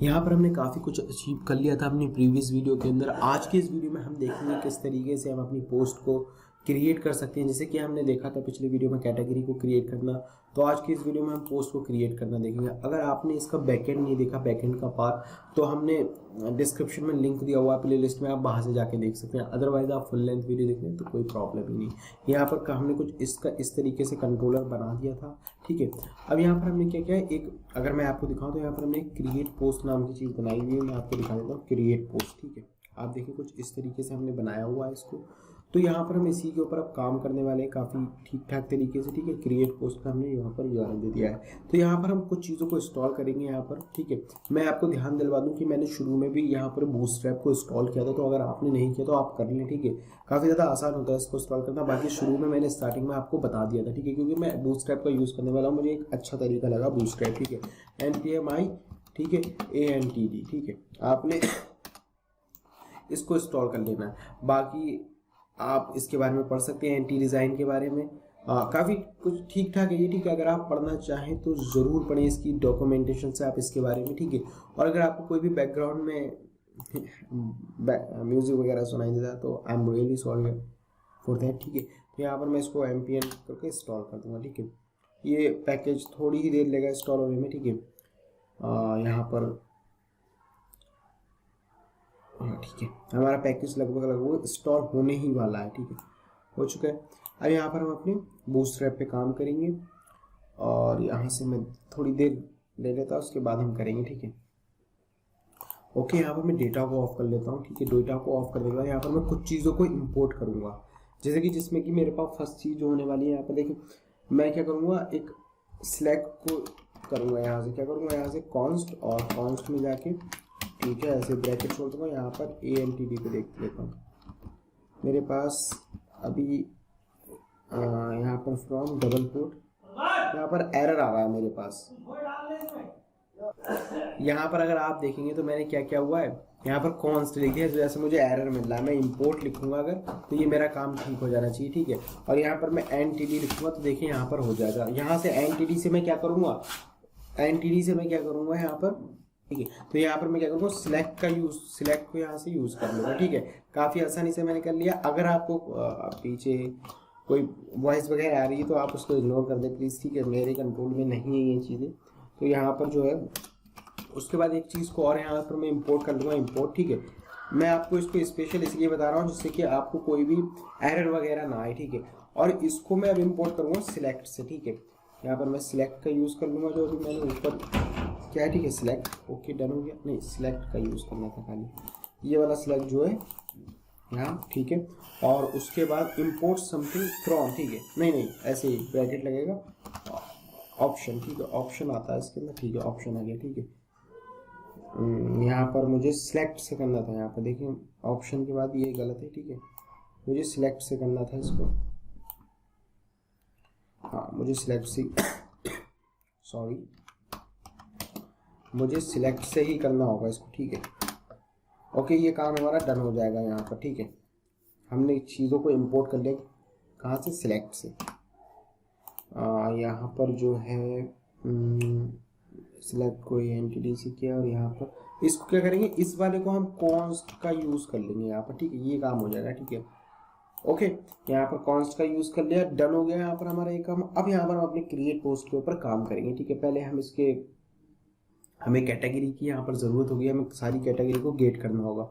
यहाँ पर हमने काफ़ी कुछ अचीव कर लिया था अपनी प्रीवियस वीडियो के अंदर। आज के इस वीडियो में हम देखेंगे किस तरीके से हम अपनी पोस्ट को क्रिएट कर सकते हैं। जैसे कि हमने देखा था पिछले वीडियो में कैटेगरी को क्रिएट करना, तो आज की इस वीडियो में हम पोस्ट को क्रिएट करना देखेंगे। अगर आपने इसका बैकएंड नहीं देखा, बैकएंड का पार्ट, तो हमने डिस्क्रिप्शन में लिंक दिया हुआ है प्ले लिस्ट में, आप वहाँ से जाके देख सकते हैं। अदरवाइज आप फुल लेंथ वीडियो देख लें तो कोई प्रॉब्लम ही नहीं। यहाँ पर हमने कुछ इसका इस तरीके से कंट्रोलर बना दिया था, ठीक है। अब यहाँ पर हमने क्या किया है, एक अगर मैं आपको दिखाऊँ तो यहाँ पर हमने क्रिएट पोस्ट नाम की चीज़ बनाई हुई है। मैं आपको दिखा देता हूँ क्रिएट पोस्ट, ठीक है। आप देखिए कुछ इस तरीके से हमने बनाया हुआ है इसको। तो यहाँ पर हम इसी के ऊपर अब काम करने वाले हैं काफ़ी ठीक ठाक तरीके से, ठीक है। क्रिएट पोस्ट का हमने यहाँ पर URL दे दिया है। तो यहाँ पर हम कुछ चीज़ों को इंस्टॉल करेंगे यहाँ पर, ठीक है। मैं आपको ध्यान दिलवा दूँ कि मैंने शुरू में भी यहाँ पर बूटस्ट्रैप को इंस्टॉल किया था, तो अगर आपने नहीं किया तो आप कर लें, ठीक है। काफ़ी ज़्यादा आसान होता है इसको इंस्टॉल करना। बाकी शुरू में मैंने स्टार्टिंग में आपको बता दिया था, ठीक है, क्योंकि मैं बूटस्ट्रैप का यूज़ करने वाला हूँ। मुझे एक अच्छा तरीका लगा बूटस्ट्रैप, ठीक है। NPMI, ठीक है, ANTD, ठीक है। आपने इसको इंस्टॉल कर लेना है। बाकी आप इसके बारे में पढ़ सकते हैं, एंटी डिज़ाइन के बारे में काफ़ी कुछ ठीक ठाक है ये, ठीक है। अगर आप पढ़ना चाहें तो ज़रूर पढ़ें इसकी डॉक्यूमेंटेशन से आप इसके बारे में, ठीक है। और अगर आपको कोई भी बैकग्राउंड में म्यूज़िक वगैरह सुनाई देता है तो I am really sorry for that, ठीक है। तो यहाँ पर मैं इसको MPN करके इंस्टॉल कर दूँगा, ठीक है। ये पैकेज थोड़ी ही देर लेगा इंस्टॉल होने में, ठीक है। यहाँ पर ठीक है, हमारा पैकेज लगभग इंस्टॉल होने ही वाला है, ठीक है, हो चुका है। अब यहाँ पर हम अपने बूटस्ट्रैप पे काम करेंगे और यहाँ से मैं थोड़ी देर ले लेता हूँ, उसके बाद हम करेंगे, ठीक है। ओके, यहाँ पर मैं डेटा को ऑफ कर लेता हूँ, ठीक है। डेटा को ऑफ कर देगा, यहाँ पर मैं कुछ चीज़ों को इंपोर्ट करूँगा, जैसे कि जिसमें कि मेरे पास फर्स्ट चीज़ जो होने वाली है यहाँ पर देखिए, मैं क्या करूँगा, एक सिलेक्ट को करूँगा। यहाँ से क्या करूँगा, यहाँ से कॉन्स्ट और कॉन्स्ट में जाके, ठीक है, ऐसे ब्रैकेट छोड़ दूँगा। यहाँ पर ANTD पे देख लेता हूँ, मेरे पास अभी यहाँ पर फ्रॉम डबल कोट, यहाँ पर एरर आ रहा है मेरे पास। यहाँ पर अगर आप देखेंगे तो मैंने क्या क्या हुआ है, यहाँ पर कॉन्स्ट लिख दिया, जैसे मुझे एरर मिल रहा है। मैं इंपोर्ट लिखूंगा अगर, तो ये मेरा काम ठीक हो जाना चाहिए, ठीक है। और यहाँ पर मैं NTD लिखूंगा तो देखिए यहाँ पर हो जाएगा। यहाँ से NTD से मैं क्या करूँगा, NTD से मैं क्या करूँगा यहाँ पर, ठीक है। तो यहाँ पर मैं क्या करूँगा, सिलेक्ट का यूज़, सिलेक्ट को यहाँ से यूज़ कर लूँगा, ठीक है। काफ़ी आसानी से मैंने कर लिया। अगर आपको पीछे कोई वॉइस वगैरह आ रही है तो आप उसको इग्नोर कर दें प्लीज़, ठीक है। मेरे कंट्रोल में नहीं है ये चीज़ें। तो यहाँ पर जो है, उसके बाद एक चीज़ को और यहाँ पर मैं इंपोर्ट कर लूँगा, इंपोर्ट, ठीक है। मैं आपको इसको स्पेशल इसलिए बता रहा हूँ जिससे कि आपको कोई भी एरर वगैरह ना आए, ठीक है। और इसको मैं अब इंपोर्ट करूँगा सिलेक्ट से, ठीक है। यहाँ पर मैं सिलेक्ट का यूज़ कर लूँगा, जो अभी मैंने ऊपर क्या है, ठीक है। सिलेक्ट, ओके, डन हो गया। नहीं, सिलेक्ट का यूज़ करना था खाली, ये वाला सिलेक्ट जो है यहाँ, ठीक है। और उसके बाद इंपोर्ट समथिंग फ्रॉम, ठीक है। नहीं, ऐसे ही ब्रैकेट लगेगा, ऑप्शन, ठीक है। ऑप्शन आता है इसके अंदर, ठीक है, ऑप्शन आ गया, ठीक है। यहाँ पर मुझे सिलेक्ट से करना था, यहाँ पर देखिए ऑप्शन के बाद ये गलत है, ठीक है। मुझे सिलेक्ट से करना था इसको, हाँ, मुझे सिलेक्ट से सॉरी, मुझे सिलेक्ट से ही करना होगा इसको, ठीक है। ओके, ये काम हमारा डन हो जाएगा यहाँ पर, ठीक है। हमने चीज़ों को इंपोर्ट कर लिया, कहाँ से, सिलेक्ट से। यहाँ पर जो है सिलेक्ट को NTD से किया, और यहाँ पर इसको क्या करेंगे, इस वाले को हम कॉन्स्ट का यूज़ कर लेंगे यहाँ पर, ठीक है। ये काम हो जाएगा, ठीक है। ओके, यहाँ पर कॉन्स्ट का यूज़ कर लिया, डन हो गया यहाँ पर हमारा एक काम। अब यहाँ पर हम अपने क्रिएट पोस्ट के ऊपर काम करेंगे, ठीक है। पहले हम इसके, हमें कैटेगरी की यहाँ पर ज़रूरत होगी, हमें सारी कैटेगरी को गेट करना होगा।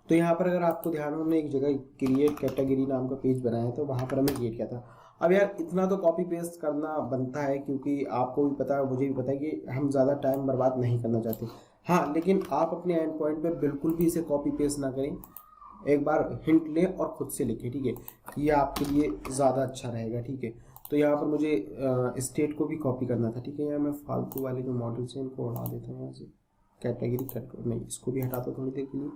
तो यहाँ पर अगर आपको ध्यान हो, हमने एक जगह क्रिएट कैटेगरी नाम का पेज बनाया था, वहाँ पर हमें गेट किया था। अब यार इतना तो कॉपी पेस्ट करना बनता है, क्योंकि आपको भी पता है, मुझे भी पता है कि हम ज़्यादा टाइम बर्बाद नहीं करना चाहते। हाँ, लेकिन आप अपने एंड पॉइंट पर बिल्कुल भी इसे कॉपी पेस्ट ना करें, एक बार हिंट लें और ख़ुद से लिखें, ठीक है। ये आपके लिए ज़्यादा अच्छा रहेगा, ठीक है। तो यहाँ पर मुझे स्टेट को भी कॉपी करना था, ठीक है। यहाँ मैं फालतू वाले जो मॉडल्स हैं इनको हटा देता हूँ यहाँ से, कैटेगरी कट, नहीं, इसको भी हटाता थोड़ी देर के लिए,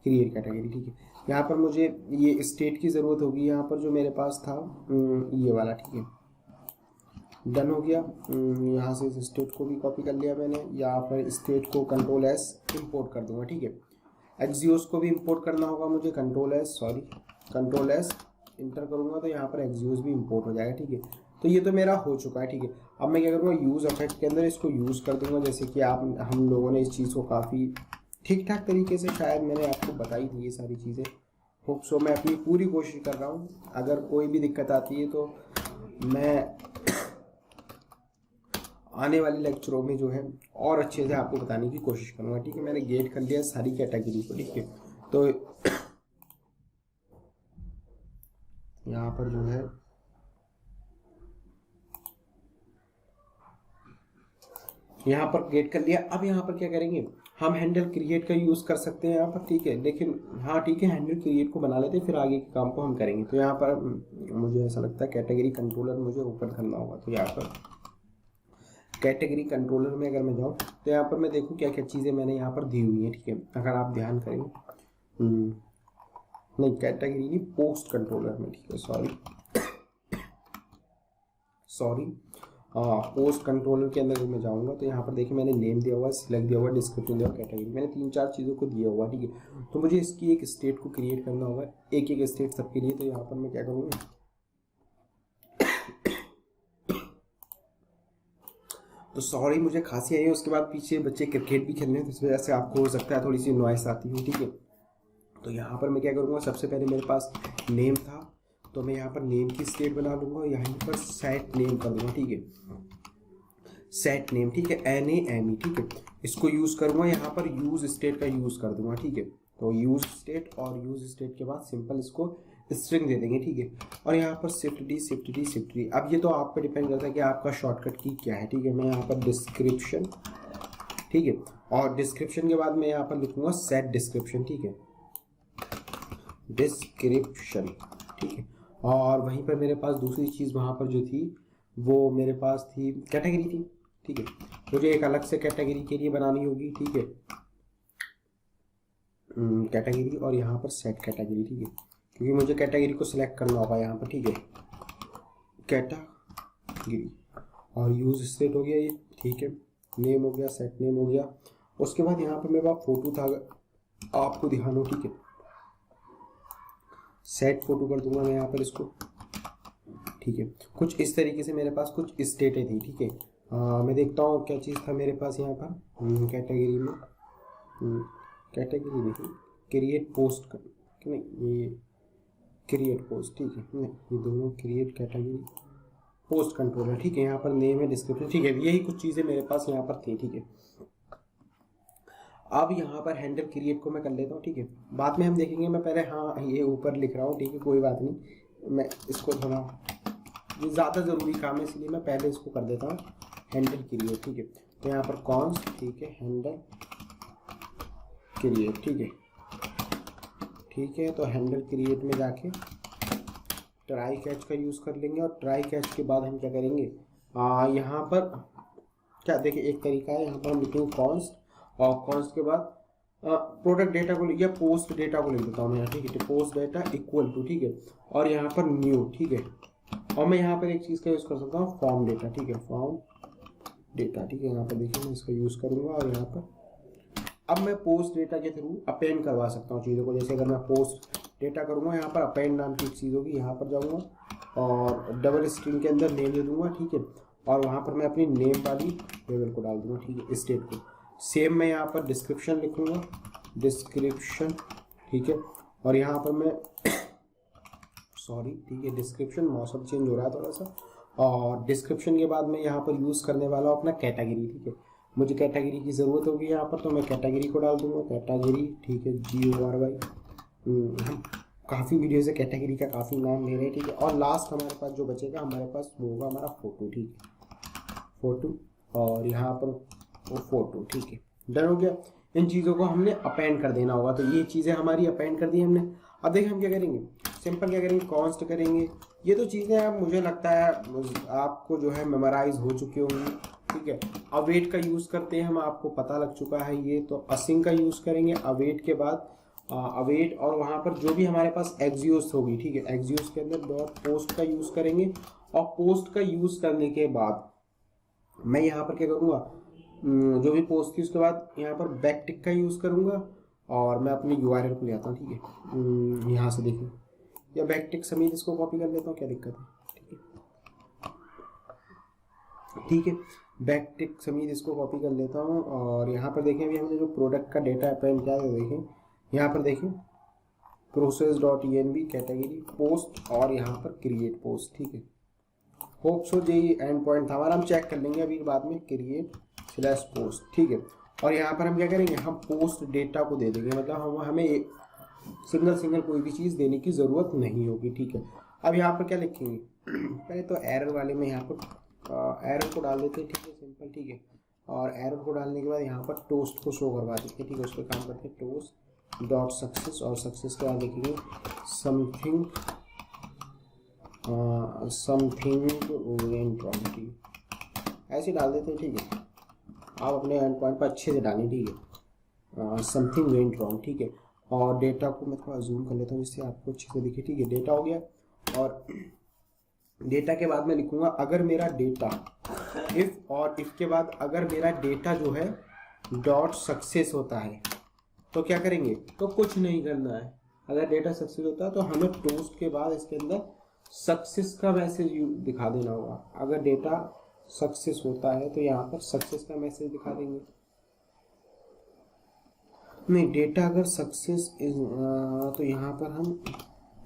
क्रिएट कैटेगरी, ठीक है। यहाँ पर मुझे ये स्टेट की ज़रूरत होगी, यहाँ पर जो मेरे पास था ये वाला, ठीक है। डन हो गया। यहाँ से इस स्टेट को भी कॉपी कर लिया मैंने, यहाँ पर स्टेट को Ctrl+S इंपोर्ट कर दूँगा, ठीक है। एक्सियोस को भी इंपोर्ट करना होगा मुझे, Ctrl+S इंटर करूँगा तो यहाँ पर एक्सियोस भी इंपोर्ट हो जाएगा, ठीक है। तो ये तो मेरा हो चुका है, ठीक है। अब मैं क्या करूँगा, यूज़ इफेक्ट के अंदर इसको यूज़ कर दूंगा, जैसे कि हम लोगों ने इस चीज़ को काफ़ी ठीक ठाक तरीके से शायद मैंने आपको बताई थी ये सारी चीज़ें। होप सो, मैं अपनी पूरी कोशिश कर रहा हूँ। अगर कोई भी दिक्कत आती है तो मैं आने वाले लेक्चरों में जो है और अच्छे से आपको बताने की कोशिश करूँगा, ठीक है। मैंने गेट कर लिया सारी कैटेगरी को, ठीक है। तो यहाँ पर जो है यहाँ पर गेट कर लिया। अब यहाँ पर क्या करेंगे, हम हैंडल क्रिएट का यूज़ कर सकते हैं यहाँ पर, ठीक है। लेकिन हाँ ठीक है, हैंडल क्रिएट को बना लेते हैं, फिर आगे के काम को हम करेंगे। तो यहाँ पर मुझे ऐसा लगता है कैटेगरी कंट्रोलर मुझे ऊपर करना होगा। तो यहाँ पर कैटेगरी कंट्रोलर में अगर मैं जाऊँ तो यहाँ पर मैं देखूँ क्या क्या चीज़ें मैंने यहाँ पर दी हुई हैं, ठीक है। अगर आप ध्यान करें, नहीं कैटेगरी नहीं, पोस्ट कंट्रोलर में, ठीक है। सॉरी पोस्ट कंट्रोलर के अंदर मैं जाऊंगा तो यहाँ पर देखिए मैंने नेम दिया हुआ है, सिलेक्ट दिया हुआ है, डिस्क्रिप्शन दिया हुआ, कैटेगरी, मैंने 3-4 चीज़ों को दिया हुआ, ठीक है। तो मुझे इसकी एक स्टेट को क्रिएट करना होगा, एक एक स्टेट सबके लिए। तो यहाँ पर मैं क्या करूँगा, तो सॉरी मुझे खांसी आई है, उसके बाद पीछे बच्चे क्रिकेट भी खेल रहे हैं, तो इस वजह से आपको हो सकता है थोड़ी सी नॉइस आती है, ठीक है। तो यहाँ पर मैं क्या करूँगा, सबसे पहले मेरे पास नेम था तो मैं यहाँ पर नेम की स्टेट बना लूँगा, यहाँ पर सेट नेम कर दूँगा, ठीक है। सेट नेम, ठीक है, NAME, ठीक है। इसको यूज़ करूँगा, यहाँ पर यूज़ स्टेट का यूज़ कर दूँगा, ठीक है। तो यूज़ स्टेट, और यूज़ स्टेट के बाद सिंपल इसको स्ट्रिंग दे देंगे, ठीक है। और यहाँ पर शिफ्ट डी। अब ये तो आप पे डिपेंड करता है कि आपका शॉर्टकट की क्या है, ठीक है। मैं यहाँ पर डिस्क्रिप्शन, ठीक है, और डिस्क्रिप्शन के बाद मैं यहाँ पर लिखूँगा सेट डिस्क्रिप्शन, ठीक है, डिस्क्रिप्शन, ठीक है। और वहीं पर मेरे पास दूसरी चीज़ वहाँ पर जो थी वो मेरे पास थी कैटेगरी थी, ठीक है। मुझे एक अलग से कैटेगरी के लिए बनानी होगी, ठीक है, कैटेगरी, और यहाँ पर सेट कैटेगरी, ठीक है, क्योंकि मुझे कैटेगरी को सिलेक्ट करना होगा यहाँ पर, ठीक है, कैटेगरी। और यूज स्टेट हो गया ये, ठीक है, नेम हो गया, सेट नेम हो गया। उसके बाद यहाँ पर मेरे पास फोटो था, आपको ध्यान हो, ठीक है, सेट फोटो कर दूंगा मैं यहाँ पर इसको, ठीक है। कुछ इस तरीके से मेरे पास कुछ स्टेटें थी, ठीक है। मैं देखता हूँ क्या चीज़ था मेरे पास यहाँ पर कैटेगरी में, कैटेगरी नहीं, क्रिएट पोस्ट कर, नहीं ये क्रिएट पोस्ट, ठीक है, नहीं ये दोनों क्रिएट कैटेगरी पोस्ट कंट्रोलर, ठीक है। यहाँ पर नेम है, डिस्क्रिप्शन, ठीक है, यही कुछ चीज़ें मेरे पास यहाँ पर थी, ठीक है। अब यहाँ पर हैंडल क्रिएट को मैं कर लेता हूँ, ठीक है, बाद में हम देखेंगे। मैं पहले हाँ ये ऊपर लिख रहा हूँ, ठीक है, कोई बात नहीं, मैं इसको थोड़ा, ये ज़्यादा ज़रूरी काम है इसलिए मैं पहले इसको कर देता हूँ हैंडल क्रिएट, ठीक है। तो यहाँ पर कॉन्स्ट, ठीक है, हैंडल क्रिएट, ठीक है, ठीक है। तो हैंडल क्रिएट में जाके ट्राई कैच का यूज़ कर लेंगे, और ट्राई कैच के बाद हम क्या करेंगे, यहाँ पर क्या देखिए एक तरीका है, यहाँ पर हम लिखेंगे कॉन्स्ट, और कॉन्स्ट के बाद प्रोडक्ट डेटा को या पोस्ट डेटा को लिख देता हूँ मैं, ठीक है, पोस्ट डेटा इक्वल टू, ठीक है, और यहाँ पर न्यू, ठीक है। और मैं यहाँ पर एक चीज़ का यूज़ कर सकता हूँ, फॉर्म डेटा, ठीक है, फॉर्म डेटा, ठीक है। यहाँ पर देखिए मैं इसका यूज़ करूँगा, और यहाँ पर अब मैं पोस्ट डेटा के थ्रू अपेंड करवा सकता हूँ चीज़ों को। जैसे अगर मैं पोस्ट डेटा करूँगा, यहाँ पर अपेंड नाम की एक चीज़ होगी, यहाँ पर जाऊँगा और डबल स्ट्रिंग के अंदर नेम दे दूँगा, ठीक है, और वहाँ पर मैं अपनी नेम वाली लेवल को डाल दूँगा, ठीक है, स्टेट को। सेम मैं यहाँ पर डिस्क्रिप्शन लिखूँगा, डिस्क्रिप्शन, ठीक है, और यहाँ पर मैं सॉरी, ठीक है, डिस्क्रिप्शन, मौसम चेंज हो रहा है थोड़ा सा, और डिस्क्रिप्शन के बाद मैं यहाँ पर यूज़ करने वाला हूँ अपना कैटेगरी, ठीक है। मुझे कैटेगरी की ज़रूरत होगी यहाँ पर, तो मैं कैटेगरी को डाल दूँगा, कैटेगरी, ठीक है, GORY। हम काफ़ी वीडियो से कैटेगरी का काफ़ी नाम ले रहे हैं, ठीक है। और लास्ट हमारे पास जो बचेगा हमारे पास वो होगा हमारा फोटो, ठीक है, फोटो, और यहाँ पर वो फोटो, ठीक है, डन हो गया। इन चीज़ों को हमने अपेंड कर देना होगा, तो ये चीज़ें हमारी अपेंड कर दी हमने। अब देखिए हम क्या करेंगे, सिंपल क्या करेंगे, कॉन्स्ट करेंगे। ये तो चीज़ें अब मुझे लगता है आपको जो है मेमोराइज हो चुकी होंगी, ठीक है। अवेट का यूज़ करते हैं हम, आपको पता लग चुका है ये। तो असिंग का यूज़ करेंगे, अवेट के बाद अवेट, और वहाँ पर जो भी हमारे पास एक्सियोस होगी, ठीक है, एक्सियोस के अंदर डॉट पोस्ट का यूज़ करेंगे। और पोस्ट का यूज़ करने के बाद मैं यहाँ पर क्या करूँगा, जो भी पोस्ट थी उसके बाद यहाँ पर बैक टिक का यूज़ करूँगा, और मैं अपनी URL को ले आता हूँ, ठीक है, यहाँ से देखिए, या बैक टिक समेत इसको कॉपी कर लेता हूँ, क्या दिक्कत है, ठीक है। ठीक है। बैक टिक समीर इसको कॉपी कर लेता हूँ और यहाँ पर देखें अभी हमने जो प्रोडक्ट का डेटा अपेंड किया है, देखें यहाँ पर देखें process.env कैटेगरी पोस्ट और यहाँ पर क्रिएट पोस्ट। ठीक है, होप सो यही एंड पॉइंट था हमारा, हम चेक कर लेंगे अभी बाद में क्रिएट स्लैश पोस्ट। ठीक है, और यहाँ पर हम क्या करेंगे, हम पोस्ट डेटा को दे देंगे, मतलब हमें सिंगल कोई भी चीज़ देने की ज़रूरत नहीं होगी। ठीक है, अब यहाँ पर क्या लिखेंगे, पहले तो एरर वाले में यहाँ पर एरर को डाल देते हैं। ठीक है, सिंपल। ठीक है, और एरर को डालने के बाद यहाँ पर टोस्ट को शो करवा देते हैं। ठीक है, उस पर काम करते हैं टोस्ट डॉट सक्सेस, और सक्सेस के बाद लिखेंगे समथिंग वेंट रॉन्ग, ऐसे डाल देते हैं। ठीक है, आप अपने एंड पॉइंट पर अच्छे से डालें। ठीक है, समथिंग वेंट रॉन्ग। ठीक है, और डेटा को मैं थोड़ा जूम कर लेता हूँ जिससे आपको अच्छे से दिखे। ठीक है, डेटा हो गया, और डेटा के बाद मैं लिखूंगा अगर मेरा डेटा इफ, और इफ के बाद अगर मेरा डेटा जो है डॉट सक्सेस होता है तो क्या करेंगे, तो कुछ नहीं करना है। अगर डेटा सक्सेस होता है तो हमें टोस्ट के बाद इसके अंदर सक्सेस का मैसेज दिखा देना होगा। अगर डेटा सक्सेस होता है तो यहाँ पर सक्सेस का मैसेज दिखा देंगे। नहीं, डेटा अगर सक्सेस इज तो यहाँ पर हम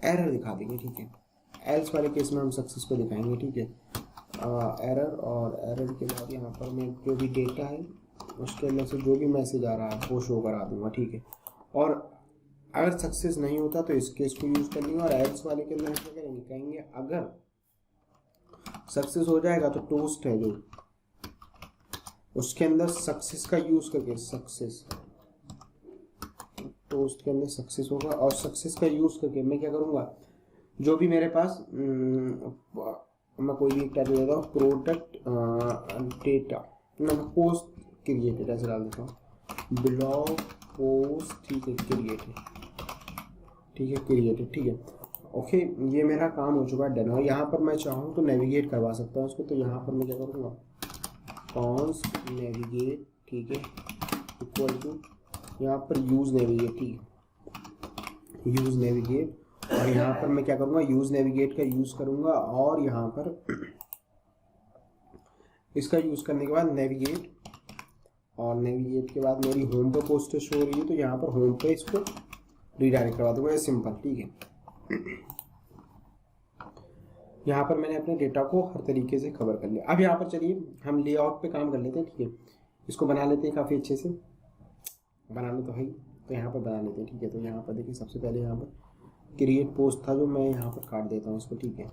एरर दिखा देंगे। ठीक है, एल्स वाले केस में हम सक्सेस को दिखाएंगे। ठीक है, एरर, और एरर के बाद यहाँ पर मैं जो भी डेटा है उसके अंदर से जो भी मैसेज आ रहा है वो शो करा दूंगा। ठीक है, और अगर सक्सेस नहीं होता तो इस केस को यूज़ कर लेंगे, और एल्स वाले के अंदर क्या करेंगे, कहेंगे अगर सक्सेस हो जाएगा तो टोस्ट है जो उसके अंदर सक्सेस का यूज़ करके, सक्सेस टोस्ट के अंदर सक्सेस होगा, और सक्सेस का यूज़ करके मैं क्या करूँगा, जो भी मेरे पास मैं कोई भी एक टाइप देता हूँ प्रोडक्ट डेटा, मैं पोस्ट क्रिएटेड ऐसे डाल देता हूँ, ब्लॉग पोस्ट। ठीक है, क्रिएटेड। ठीक है, क्रिएटेड। ठीक है, ओके, ये मेरा काम हो चुका है, डन। और यहाँ पर मैं चाहूँ तो नेविगेट करवा सकता हूँ इसको, तो यहाँ पर मैं क्या करूँगा, कॉन्स्ट नेविगेट। ठीक है, इक्वल टू यहाँ पर यूज़ नेविगेट। ठीक है, यूज़ नेविगेट, और यहाँ पर मैं क्या करूँगा, यूज़ नेविगेट का यूज़ करूँगा, और यहाँ पर इसका यूज़ करने के बाद नेविगेट, और नेविगेट के बाद मेरी होम पर पोस्टर शो हो रही है तो यहाँ पर होम पे इसको रीडायरेक्ट करवा दूँगा। ये सिंपल। ठीक है, यहाँ पर मैंने अपने डेटा को हर तरीके से कवर कर लिया। अब यहाँ पर चलिए हम लेआउट पे काम कर लेते हैं। ठीक है, इसको बना लेते हैं काफ़ी अच्छे से, बनाना तो है ही, तो यहाँ पर बना लेते हैं। ठीक है, तो यहाँ पर देखिए सबसे पहले यहाँ पर क्रिएट पोस्ट था जो मैं यहाँ पर काट देता हूँ इसको। ठीक है,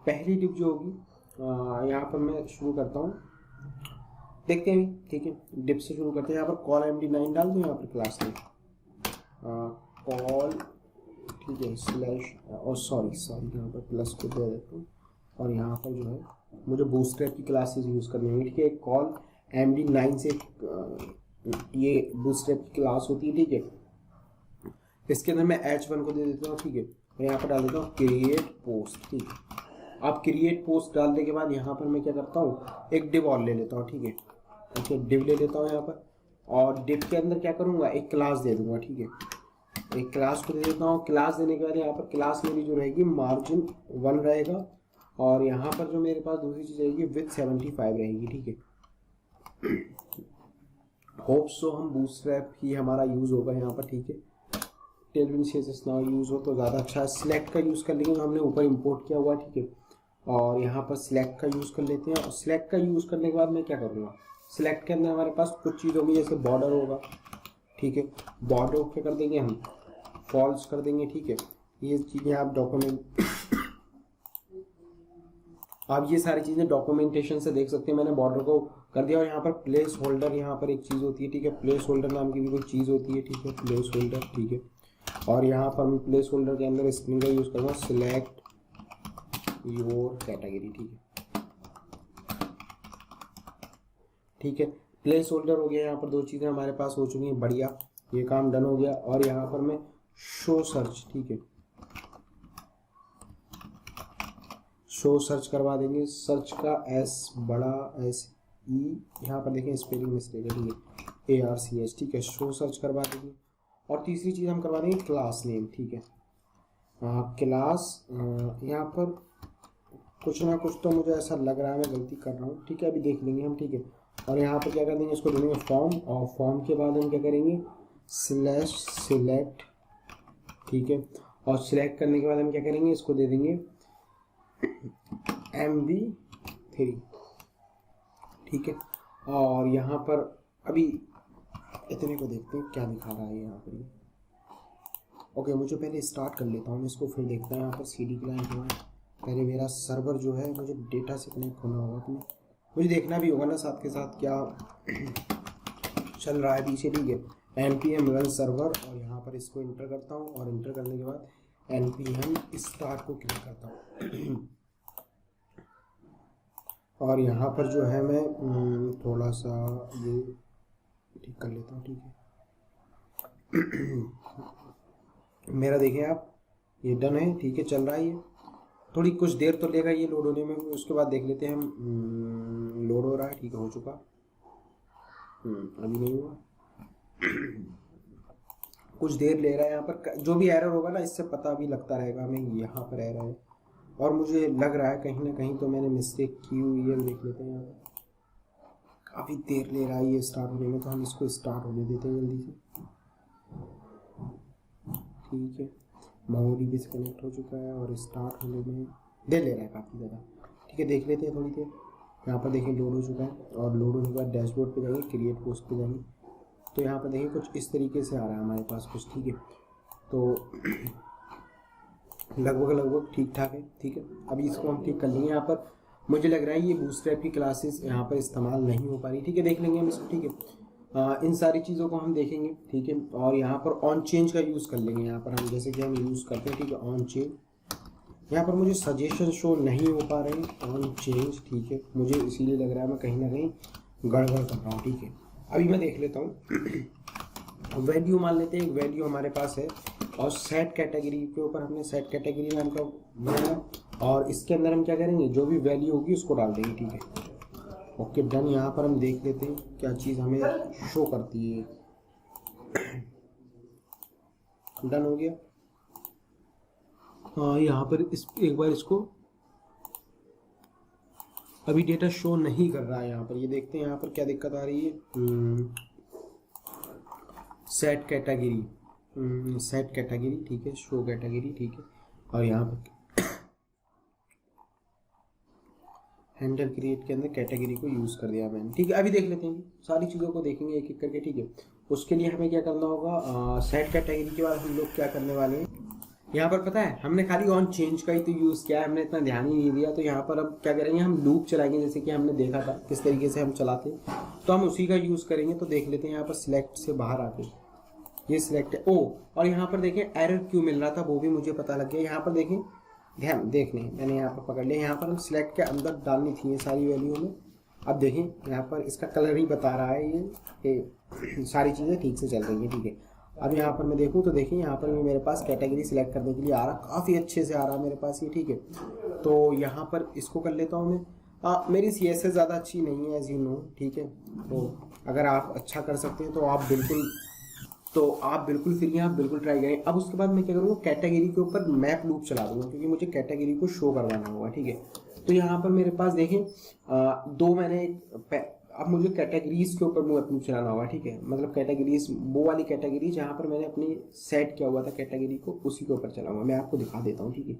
पहली डिप जो होगी यहाँ पर मैं शुरू करता हूँ, देखते हैं। ठीक है, डिप से शुरू करते हैं। यहाँ पर कॉल MD9 डाल दूँ, यहाँ पर क्लास नेम कॉल। ठीक है, स्लैश, और सॉरी यहाँ पर प्लस को दे देता हूँ, और यहाँ पर जो है मुझे बूटस्ट्रैप की क्लासेस यूज़ करनी है। ठीक है, कॉल MD9 से ये बूटस्ट्रैप की क्लास होती है। ठीक है, इसके अंदर मैं H1 को दे देता हूँ। ठीक है, मैं यहाँ पर डाल देता हूँ क्रिएट पोस्ट। ठीक है, अब क्रिएट पोस्ट डालने के बाद यहाँ पर मैं क्या करता हूँ, एक डिव और ले लेता हूँ। ठीक है, ओके, डिव ले लेता हूँ यहाँ पर, और डिव के अंदर क्या करूँगा, एक क्लास दे दूँगा। ठीक है, एक क्लास को दे देता हूँ। क्लास देने के बाद यहाँ पर क्लास मेरी जो रहेगी margin1 रहेगा, और यहाँ पर जो मेरे पास दूसरी चीज़ रहेगी width 75 रहेगी। ठीक है, होप सो हम बूटस्ट्रैप ही हमारा यूज़ होगा यहाँ पर। ठीक है, टेलविंड CSS ना यूज़ हो तो ज़्यादा अच्छा है। सिलेक्ट का यूज़ कर लेंगे जो हमने ऊपर इंपोर्ट किया हुआ। ठीक है, और यहाँ पर सिलेक्ट का यूज़ कर लेते हैं, और सिलेक्ट का यूज़ करने के बाद मैं क्या करूँगा, सिलेक्ट के अंदर हमारे पास कुछ चीज़ होगी, जैसे बॉर्डर होगा। ठीक है, बॉर्डर को क्या कर देंगे, हम फॉल्स कर देंगे। ठीक है, ये चीज़ें आप डॉक्यूमेंट आप ये सारी चीज़ें डॉक्यूमेंटेशन से देख सकते हैं। मैंने बॉर्डर को कर दिया, और यहाँ पर प्लेस होल्डर, यहाँ पर एक चीज़ होती है। ठीक है, प्लेस होल्डर नाम की भी कोई चीज़ होती है। ठीक है, प्लेस होल्डर। ठीक है, और यहाँ पर मैं प्लेस होल्डर के अंदर स्ट्रिंग का यूज़ करूँगा, सिलेक्ट योर कैटेगरी। ठीक है, ठीक है, प्लेस होल्डर हो गया। यहाँ पर दो चीज़ें हमारे पास हो चुकी हैं, बढ़िया, ये काम डन हो गया। और यहाँ पर मैं शो सर्च। ठीक है, शो सर्च करवा देंगे। सर्च का S बड़ा SE, यहाँ पर देखें स्पेलिंग मिस्टेक है। ठीक है, ARCH। ठीक है, शो सर्च करवा देंगे। और तीसरी चीज़ हम करवा देंगे क्लास नेम। ठीक है, क्लास यहाँ पर कुछ ना कुछ तो मुझे ऐसा लग रहा है मैं गलती कर रहा हूँ, ठीक है। अभी देख लेंगे हम, ठीक है। और यहाँ पर क्या कर देंगे, इसको देंगे फॉर्म, और फॉर्म के बाद हम क्या करेंगे स्लैश सिलेक्ट, ठीक है। और सिलेक्ट करने के बाद हम क्या करेंगे, इसको दे देंगे MB3, ठीक है। और यहाँ पर अभी इतने को देखते हैं क्या दिखा रहा है यहाँ पर ये। ओके, मुझे पहले स्टार्ट कर लेता हूँ इसको, फिर देखता है यहाँ पर CD क्लाइंट हुआ है। पहले मेरा सर्वर जो है मुझे डेटा से कनेक्ट होना होगा अपने, मुझे देखना भी होगा ना साथ के साथ क्या चल रहा है पीछे, ठीक है। npm run सर्वर, और यहाँ पर इसको इंटर करता हूँ, और इंटर करने के बाद npm स्टार्ट को क्लिक करता हूँ। और यहाँ पर जो है मैं थोड़ा सा ये ठीक कर लेता हूँ, ठीक है। मेरा देखें आप, ये डन है, ठीक है, चल रहा है। ये थोड़ी कुछ देर तो लेगा ये लोड होने में, उसके बाद देख लेते हैं हम। लोड हो रहा है, ठीक है, हो चुका। अभी नहीं हुआ, कुछ देर ले रहा है। यहाँ पर जो भी एरर होगा ना, इससे पता भी लगता रहेगा हमें यहाँ पर एरर है, और मुझे लग रहा है कहीं ना कहीं तो मैंने मिस्टेक की हुई है। देख लेते हैं, यहाँ पर काफ़ी देर ले रहा है ये स्टार्ट होने में, तो हम इसको स्टार्ट होने देते हैं जल्दी से, ठीक है। MongoDB से कनेक्ट हो चुका है, और स्टार्ट होने में देर ले रहा है काफ़ी ज़्यादा, ठीक है। देख लेते हैं थोड़ी देर। यहाँ पर देखें लोड हो चुका है, और लोड होने के बाद डैशबोर्ड पे जाएंगे, क्रिएट पोस्ट पे जाएंगे, तो यहाँ पर देखें कुछ इस तरीके से आ रहा है हमारे पास कुछ, ठीक है। तो लगभग ठीक ठाक है, ठीक है। अभी इसको हम ठीक कर लेंगे। यहाँ पर मुझे लग रहा है ये बूटस्ट्रैप की क्लासेस यहाँ पर इस्तेमाल नहीं हो पा रही, ठीक है। देख लेंगे हम इसको, ठीक है। इन सारी चीज़ों को हम देखेंगे, ठीक है। और यहाँ पर ऑन चेंज का यूज़ कर लेंगे। यहाँ पर हम जैसे कि हम यूज़ करते हैं, ठीक है, ऑन चेंज। यहाँ पर मुझे सजेशन शो नहीं हो पा रहे हैं ऑन चेंज, ठीक है। मुझे इसीलिए लग रहा है मैं कहीं ना कहीं गड़बड़ कर रहा हूँ, ठीक है। अभी मैं देख लेता हूँ। वैल्यू मान लेते हैं, एक वैल्यू हमारे पास है, और सेट कैटेगरी के ऊपर हमने सेट कैटेगरी नाम का बनाया, और इसके अंदर हम क्या करेंगे, जो भी वैल्यू होगी उसको डाल देंगे, ठीक है। Okay, done. यहाँ पर हम देख लेते हैं क्या चीज़ हमें शो करती है। डन हो गया। हाँ, यहाँ पर एक बार इसको, अभी डेटा शो नहीं कर रहा है यहाँ पर, ये देखते हैं यहाँ पर क्या दिक्कत आ रही है। सेट कैटेगरी, ठीक है, शो कैटेगरी, ठीक है। और यहाँ पर हैंडल क्रिएट के अंदर कैटेगरी को यूज़ कर दिया मैंने, ठीक है। अभी देख लेते हैं, सारी चीज़ों को देखेंगे एक एक करके, ठीक है। उसके लिए हमें क्या करना होगा, सेट कैटेगरी के बाद हम लोग क्या करने वाले हैं, यहाँ पर पता है हमने खाली ऑन चेंज का ही तो यूज़ किया है, हमने इतना ध्यान ही नहीं दिया। तो यहाँ पर अब क्या करेंगे, हम लूप चलाएंगे, जैसे कि हमने देखा था किस तरीके से हम चलाते हैं, तो हम उसी का यूज़ करेंगे। तो देख लेते हैं यहाँ पर सिलेक्ट से बाहर आके ये सिलेक्ट है, और यहाँ पर देखें एरर क्यों मिल रहा था वो भी मुझे पता लग गया। यहाँ पर देखें, ध्यान देखने, मैंने यहाँ पर पकड़ लिया। यहाँ पर हम सिलेक्ट के अंदर डालनी थी ये सारी वैल्यू में। अब देखें यहाँ पर इसका कलर ही बता रहा है ये सारी चीज़ें ठीक से चल रही है, ठीक है। अब यहाँ पर मैं देखूँ तो देखिए यहाँ पर भी मेरे पास कैटेगरी सिलेक्ट करने के लिए आ रहा, काफ़ी अच्छे से आ रहा मेरे पास ये, ठीक है। तो यहाँ पर इसको कर लेता हूँ मैं। मेरी CSS ज़्यादा अच्छी नहीं है, एज यू नो, ठीक है। तो अगर आप अच्छा कर सकते हैं तो आप बिल्कुल फ्री हैं, आप बिल्कुल ट्राई करें। अब उसके बाद मैं क्या करूँगा, कैटेगरी के ऊपर मैप लूप चला दूँगा, क्योंकि मुझे कैटेगरी को शो करवाना होगा, ठीक है। तो यहाँ पर मेरे पास देखें दो मैंने अब मुझे कैटेगरीज के ऊपर मैप लूप चलाना होगा, ठीक है। मतलब कैटेगरीज, वो वाली कैटेगरी जहाँ पर मैंने अपनी सेट किया हुआ था कैटेगरी को, उसी के ऊपर चलाऊंगा। मैं आपको दिखा देता हूँ, ठीक है।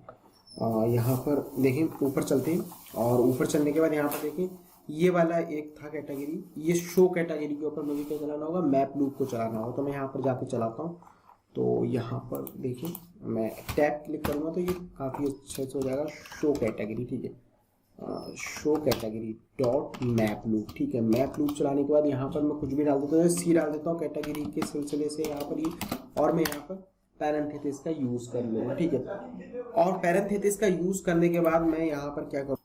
यहाँ पर देखें, ऊपर चलते हैं, और ऊपर चलने के बाद यहाँ पर देखें ये वाला एक था कैटेगरी, ये शो कैटेगरी के ऊपर मुझे क्या चलाना होगा, मैप लूप को चलाना होगा। तो मैं यहाँ पर जाके चलाता हूँ। तो यहाँ पर देखिए मैं टैब क्लिक करूँगा तो ये काफ़ी अच्छे से हो जाएगा, शो कैटेगरी, ठीक है। Show category dot map loop, ठीक है। मैप लूप चलाने के बाद यहाँ पर मैं कुछ भी डाल देता हूँ, C डाल देता हूँ कैटेगरी के सिलसिले से यहाँ पर ये, और मैं यहाँ पर पैरेंथेसिस का यूज़ कर लूँगा, ठीक है। और पैरेंथेसिस का यूज़ करने के बाद मैं यहाँ पर क्या करूँ,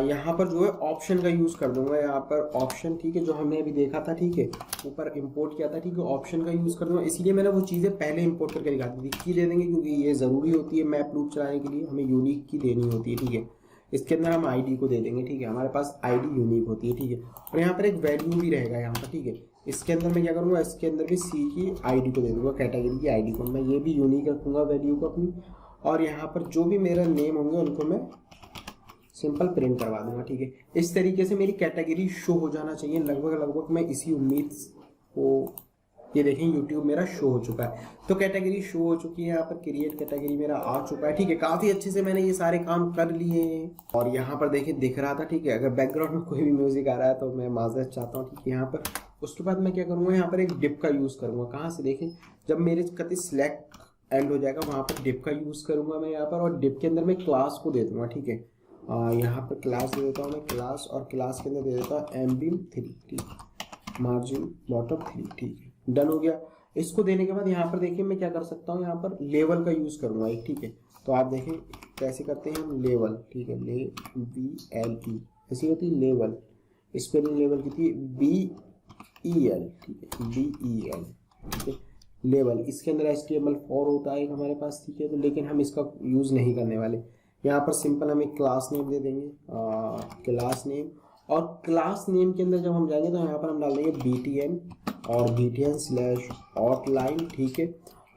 यहाँ पर जो है ऑप्शन का यूज़ कर दूंगा। यहाँ पर ऑप्शन, ठीक है, जो हमने अभी देखा था, ठीक है, ऊपर इंपोर्ट किया था, ठीक है, ऑप्शन का यूज़ कर दूंगा। इसीलिए मैंने वो चीज़ें पहले इंपोर्ट करके दिखा दी थी। की दे देंगे क्योंकि ये ज़रूरी होती है मैप लूप चलाने के लिए, हमें यूनिक की देनी होती है, ठीक है। इसके अंदर हम ID को दे देंगे, ठीक है, हमारे पास ID यूनिक होती है, ठीक है। और यहाँ पर एक वैल्यू भी रहेगा यहाँ पर, ठीक है। इसके अंदर मैं क्या करूँगा, इसके अंदर भी C की ID को दे दूँगा, कैटेगरी की ID को मैं ये भी यूनिक रखूँगा वैल्यू को अपनी। और यहाँ पर जो भी मेरा नेम होंगे उनको मैं सिंपल प्रिंट करवा दूंगा, ठीक है। इस तरीके से मेरी कैटेगरी शो हो जाना चाहिए लगभग मैं इसी उम्मीद को, ये देखें YouTube मेरा शो हो चुका है। तो कैटेगरी शो हो चुकी है, यहाँ पर क्रिएट कैटेगरी मेरा आ चुका है, ठीक है। काफ़ी अच्छे से मैंने ये सारे काम कर लिए हैं और यहाँ पर देखिए दिख रहा था, ठीक है। अगर बैकग्राउंड में कोई भी म्यूजिक आ रहा है तो मैं माजरत चाहता हूँ, ठीक है। यहाँ पर उसके बाद मैं क्या करूँगा, यहाँ पर एक डिप का यूज़ करूँगा। कहाँ से देखें, जब मेरे कति सिलेक्ट एंड हो जाएगा वहाँ पर डिप का यूज़ करूँगा मैं यहाँ पर, और डिप के अंदर मैं क्लास को दे दूँगा, ठीक है। यहाँ पर क्लास दे देता हूँ मैं क्लास, और क्लास के अंदर दे देता हूँ एमबीम 3, ठीक है। मार्जिन बॉटम 3, ठीक है। डन हो गया। इसको देने के बाद यहाँ पर देखिए मैं क्या कर सकता हूँ, यहाँ पर लेवल का यूज़ करूँगा एक, ठीक है। तो आप देखें कैसे करते हैं हम, लेवल, ठीक है, LEVEL ऐसी होती है लेवल, स्पेलिंग लेवल की थी BEL, ठीक है, BEL, ठीक है। लेवल, इसके अंदर HTML4 होता है हमारे पास, ठीक है। तो लेकिन हम इसका यूज़ नहीं करने वाले। यहाँ पर सिंपल हम एक क्लास नेम दे देंगे, क्लास नेम, और क्लास नेम के अंदर जब हम जाएंगे तो यहाँ पर हम डाल देंगे BTN और BTN/outline, ठीक है।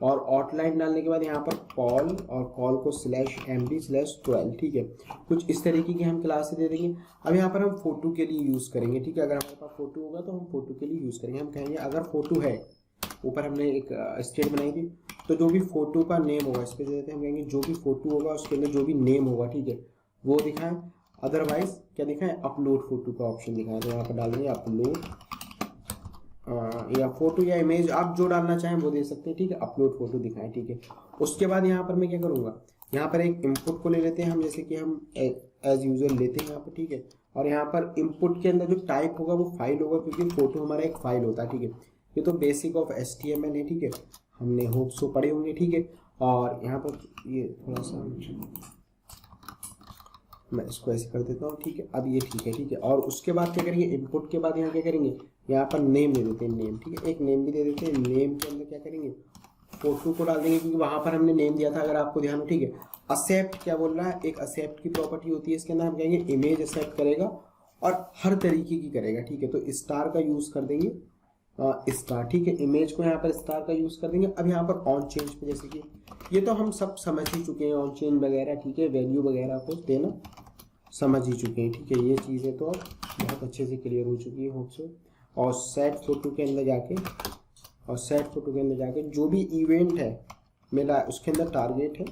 और आउटलाइन डालने के बाद यहाँ पर कॉल, और कॉल को /MD/12, ठीक है। कुछ इस तरीके की हम क्लास दे देंगे। अब यहाँ पर हम फोटो के लिए यूज़ करेंगे, ठीक है। अगर हमारे पास फोटो होगा तो हम फोटो के लिए यूज़ करेंगे। हम कहेंगे अगर फोटो है, ऊपर हमने एक स्टेट बनाई थी, तो जो भी फोटो का नेम होगा इस पर दे देते हैं। हम कहेंगे जो भी फोटो होगा उसके अंदर जो भी नेम होगा, ठीक है, वो दिखाएं। अदरवाइज क्या दिखाएं, अपलोड फोटो का ऑप्शन दिखाएं। तो यहाँ पर डालेंगे अपलोड, या फोटो या इमेज आप जो डालना चाहें वो दे सकते हैं, ठीक है। अपलोड फोटो दिखाएं, ठीक है। उसके बाद यहाँ पर मैं क्या करूँगा, यहाँ पर एक इनपुट को ले लेते हैं हम, जैसे कि हम एज यूजल लेते हैं यहाँ पर, ठीक है। और यहाँ पर इनपुट के अंदर जो टाइप होगा वो फाइल होगा, क्योंकि फोटो हमारा एक फाइल होता है, ठीक है। ये तो बेसिक ऑफ HTML है, ठीक है, हमने होप सो पढ़े होंगे, ठीक है। और यहाँ पर ये थोड़ा सा मैं इसको ऐसे कर देता हूँ, ठीक है। अब ये ठीक है, ठीक है। और उसके बाद क्या करेंगे, इनपुट के बाद यहाँ क्या करेंगे, यहाँ पर नेम दे देते हैं, नेम, ठीक है। एक नेम भी दे देते हैं। नेम के अंदर क्या करेंगे, फोटो को डाल देंगे, क्योंकि वहाँ पर हमने नेम दिया था, अगर आपको ध्यान हो, ठीक है। एक्सेप्ट क्या बोल रहा है, एक एक्सेप्ट की प्रॉपर्टी होती है इसके अंदर। हम कहेंगे इमेज एक्सेप्ट करेगा और हर तरीके की करेगा, ठीक है। तो स्टार का यूज़ कर देंगे, स्टार, ठीक है। इमेज को यहाँ पर स्टार का यूज़ कर देंगे। अब यहाँ पर ऑन चेंज पे, जैसे कि ये तो हम सब समझ ही चुके हैं, ऑन चेंज वगैरह, ठीक है, वैल्यू वगैरह को देना समझ ही चुके हैं, ठीक है। ये चीज़ें तो बहुत अच्छे से क्लियर हो चुकी है होप से। और सेट फोटो के अंदर जाके जो भी इवेंट है मेरा उसके अंदर टारगेट है,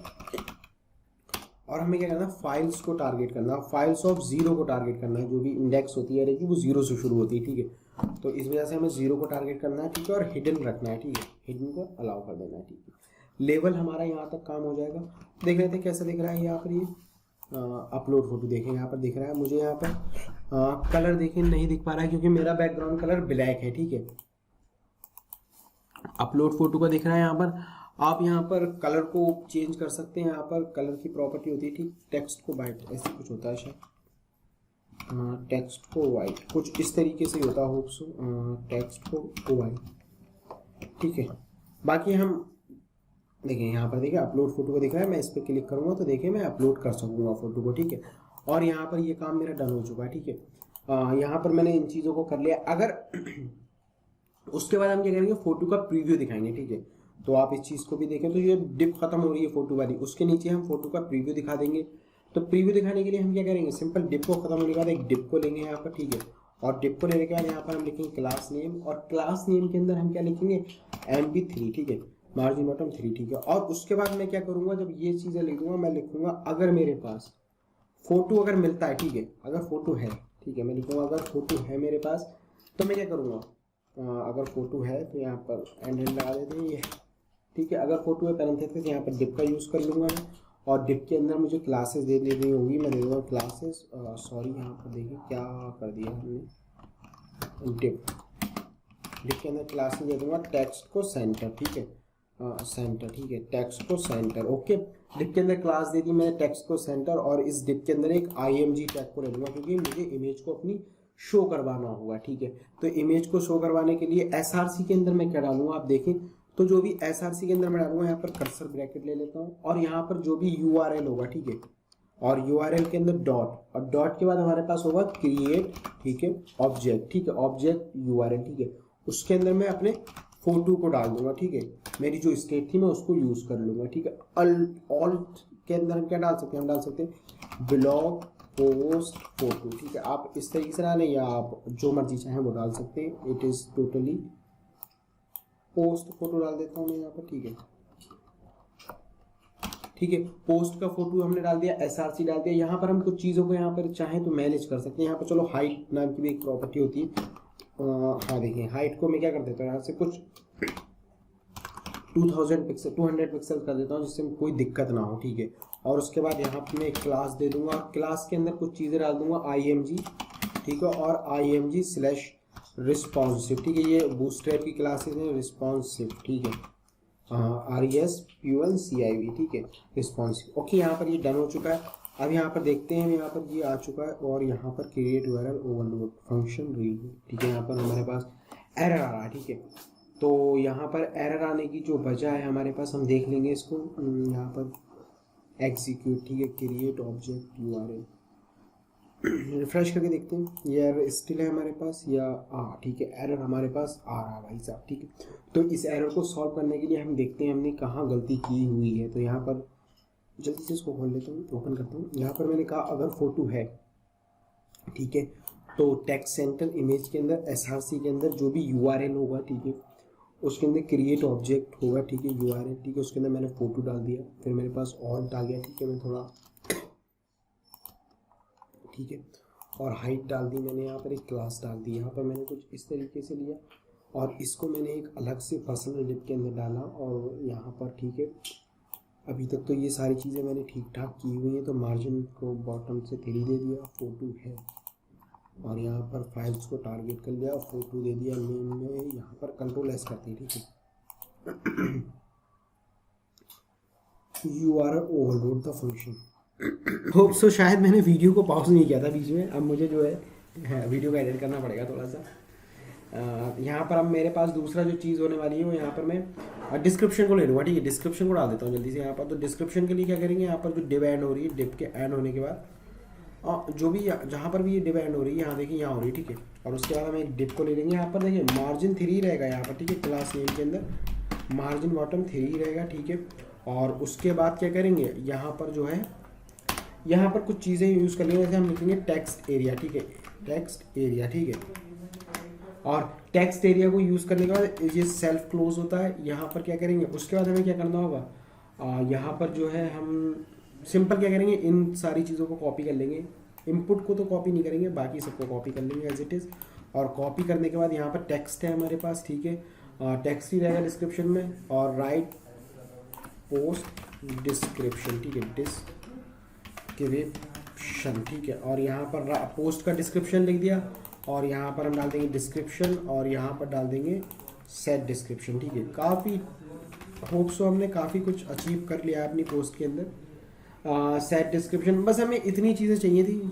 और हमें क्या करना है, फाइल्स को टारगेट करना है। फाइल्स ऑफ 0 को टारगेट करना है। जो भी इंडेक्स होती है वो 0 से शुरू होती है, ठीक है। तो इस वजह से हमें 0 को टारगेट करना है, ठीक है। और हिडन रखना है, ठीक है, हिडन को अलाउ कर देना है, ठीक है। लेवल हमारा यहाँ तक काम हो जाएगा। देख लेते हैं कैसा दिख रहा है यहाँ पर। ये अपलोड फोटो देखें, यहाँ पर दिख रहा है मुझे। यहाँ पर कलर देखें नहीं दिख पा रहा है क्योंकि मेरा बैकग्राउंड कलर ब्लैक है, ठीक है। अपलोड फोटो का दिख रहा है यहाँ पर। आप यहाँ पर कलर को चेंज कर सकते हैं। यहाँ पर कलर की प्रॉपर्टी होती है, ठीक। टेक्स्ट को वाइट ऐसे कुछ होता है शायद, टेक्स्ट को वाइट कुछ इस तरीके से होता होप सो, टेक्स्ट को वाइट, ठीक है। बाकी हम देखिए यहाँ पर देखिए अपलोड फोटो को दिख रहा है। मैं इस पर क्लिक करूँगा तो देखिए मैं अपलोड कर सकूँगा फोटो को, ठीक है। और यहाँ पर ये काम मेरा डन हो चुका है, ठीक है। यहाँ पर मैंने इन चीज़ों को कर लिया। अगर उसके बाद हम क्या करेंगे, फोटो का प्रीव्यू दिखाएंगे, ठीक है। तो आप इस चीज़ को भी देखें, तो ये डिप खत्म हो रही है फोटो वाली, उसके नीचे हम फोटो का प्रीव्यू दिखा देंगे। तो प्रीव्यू दिखाने के लिए हम क्या करेंगे, सिंपल डिप को खत्म होने के बाद एक डिप को लेंगे यहाँ पर, ठीक है। और डिप को लेने के बाद यहाँ पर हम लिखेंगे क्लास नेम, और क्लास नेम के अंदर हम क्या लिखेंगे, MB3, ठीक है, मार्जिन बॉटम 3, ठीक है। और उसके बाद मैं क्या करूँगा, जब ये चीज़ें लिखूँगा मैं लिखूँगा अगर मेरे पास फोटो अगर मिलता है, ठीक है, अगर फोटो है, ठीक है, मैं लिखूँगा अगर फोटो है मेरे पास, तो मैं क्या करूँगा, अगर फोटो है तो यहाँ पर एंड लगा देते हैं ये, ठीक है। अगर फोटो है पैरेंथेसिस यहाँ पर डिप का यूज़ कर लूँगा मैं। और डिप के अंदर मुझे क्लासेस दे देनी होगी, मैं दे दूँगा क्लासेस, सॉरी यहाँ पर देखिए क्या कर दिया हमने, डिप के अंदर क्लासेस दे दूँगा, टेक्स्ट को सेंटर, ठीक है, सेंटर, ठीक है, टेक्स्ट को सेंटर, ओके। डिप के अंदर क्लास दे दी मैंने टेक्स्ट को सेंटर, और इस डिप के अंदर एक IMG टैग को ले लूँगा क्योंकि मुझे इमेज को अपनी शो करवाना होगा, ठीक है। तो इमेज को शो करवाने के लिए SRC के अंदर मैं क्या डालूंगा, आप देखें तो जो भी SRC के अंदर मैं डालूंगा, यहाँ पर कर्सर ब्रैकेट ले लेता हूँ, और यहाँ पर जो भी URL होगा, ठीक है, और URL के अंदर डॉट, और डॉट के बाद हमारे पास होगा क्रिएट, ठीक है, ऑब्जेक्ट, ठीक है, ऑब्जेक्ट URL, ठीक है। उसके अंदर मैं अपने फोटो को डाल दूंगा, ठीक है, मेरी जो स्टेट थी मैं उसको यूज़ कर लूँगा, ठीक है। ऑल्ट के अंदर हम क्या डाल सकते हैं, हम डाल सकते हैं ब्लॉग पोस्ट फोटो, ठीक है। आप इस तरीके से डालें या आप जो मर्जी चाहें वो डाल सकते हैं। It is totally post photo डाल देता हूँ मैं यहाँ पर, ठीक है। ठीक है, पोस्ट का फोटो हमने डाल दिया, SRC डाल दिया। यहाँ पर हम कुछ चीज़ों को यहाँ पर चाहें तो मैनेज कर सकते हैं। यहाँ पर चलो हाइट नाम की भी एक प्रॉपर्टी होती है। हाँ देखिए, हाइट को मैं क्या कर देता हूँ, यहाँ से कुछ 200 पिक्सल 200 पिक्सल कर देता हूँ, जिससे कोई दिक्कत ना हो, ठीक है। और उसके बाद यहाँ पर मैं एक क्लास दे दूंगा, क्लास के अंदर कुछ चीज़ें डाल दूंगा, IMG, ठीक है, और IMG/रिस्पॉन्सिव, ठीक है। ये बूटस्ट्रैप की क्लासेज हैं, रिस्पॉन्सिव, ठीक है। RESPONSIV, ठीक है, रिस्पॉन्सिव। ओके, यहाँ पर ये डन हो चुका है। अब यहाँ पर देखते हैं, यहाँ पर ये आ चुका है और यहाँ पर create URL overload function read, ठीक है। यहाँ पर हमारे पास एरर आ रहा है, ठीक है। तो यहाँ पर एरर आने की जो वजह है हमारे पास, हम देख लेंगे इसको। यहाँ पर एग्जीक्यूट, ठीक है, क्रिएट ऑब्जेक्ट URL, रिफ्रेश करके देखते हैं ये एरर स्टिल है हमारे पास या ठीक है, एरर हमारे पास आ रहा है भाई साहब, ठीक है। तो इस एरर को सॉल्व करने के लिए हम देखते हैं हमने कहाँ गलती की हुई है। तो यहाँ पर जल्दी से इसको खोल लेता हूँ, ओपन करता हूँ। यहाँ पर मैंने कहा अगर फोटो है, ठीक है, तो टेक्स्ट सेंटर इमेज के अंदर SRC के अंदर जो भी URL होगा, ठीक है, उसके अंदर क्रिएट ऑब्जेक्ट होगा, ठीक है, URL, ठीक है। उसके अंदर मैंने फोटो डाल दिया, फिर मेरे पास ऑल्ट आ गया, ठीक है। मैं थोड़ा, ठीक है, और हाइट डाल दी मैंने, यहाँ पर एक क्लास डाल दी। यहाँ पर मैंने कुछ इस तरीके से लिया और इसको मैंने एक अलग से पर्सनल डिप के अंदर डाला और यहाँ पर, ठीक है। अभी तक तो ये सारी चीज़ें मैंने ठीक ठाक की हुई हैं। तो मार्जिन को बॉटम से 3 दे दिया, फोटो है, और यहाँ पर फाइल्स को टारगेट कर लिया, फोटो दे दिया मेन में। यहाँ पर Ctrl+S करते हैं, ठीक है। URL overload the function. Hope so शायद मैंने वीडियो को पॉज नहीं किया था बीच में। अब मुझे जो है वीडियो को एडिट करना पड़ेगा थोड़ा सा। यहाँ पर अब मेरे पास दूसरा जो चीज़ होने वाली है वो यहाँ पर मैं डिस्क्रिप्शन को ले लूँगा, ठीक है। डिस्क्रिप्शन को डाल देता हूँ जल्दी से यहाँ पर। तो डिस्क्रिप्शन के लिए क्या करेंगे, यहाँ पर जो डिव एंड हो रही है, डिव के एंड होने के बाद जो भी जहाँ पर भी ये डिव एंड हो रही है, यहाँ देखिए यहाँ हो रही है, ठीक है। और उसके बाद हम एक डिव को ले लेंगे। यहाँ पर देखिए मार्जिन 3 रहेगा यहाँ पर, ठीक है। क्लास नेम के अंदर मार्जिन बॉटम 3 रहेगा, ठीक है। और उसके बाद क्या करेंगे, यहाँ पर जो है, यहाँ पर कुछ चीज़ें यूज़ कर लेंगे। जैसे हम लिखेंगे टेक्स्ट एरिया, ठीक है, टेक्स्ट एरिया, ठीक है। और टेक्स्ट एरिया को यूज़ करने के बाद ये सेल्फ क्लोज होता है। यहाँ पर क्या करेंगे, उसके बाद हमें क्या करना होगा, यहाँ पर जो है हम सिंपल क्या करेंगे, इन सारी चीज़ों को कॉपी कर लेंगे। इनपुट को तो कॉपी नहीं करेंगे, बाकी सबको कॉपी कर लेंगे एज इट इज़। और कॉपी करने के बाद यहाँ पर टेक्स्ट है हमारे पास, ठीक है, टेक्स्ट ही रहेगा डिस्क्रिप्शन में। और राइट पोस्ट डिस्क्रिप्शन, ठीक है, डिस्क्रिप्शन, ठीक है। और यहाँ पर पोस्ट का डिस्क्रिप्शन लिख दिया और यहाँ पर हम डाल देंगे डिस्क्रिप्शन और यहाँ पर डाल देंगे सेट डिस्क्रिप्शन, ठीक है। काफ़ी होप सो हमने काफ़ी कुछ अचीव कर लिया अपनी पोस्ट के अंदर। सेट डिस्क्रिप्शन, बस हमें इतनी चीज़ें चाहिए थी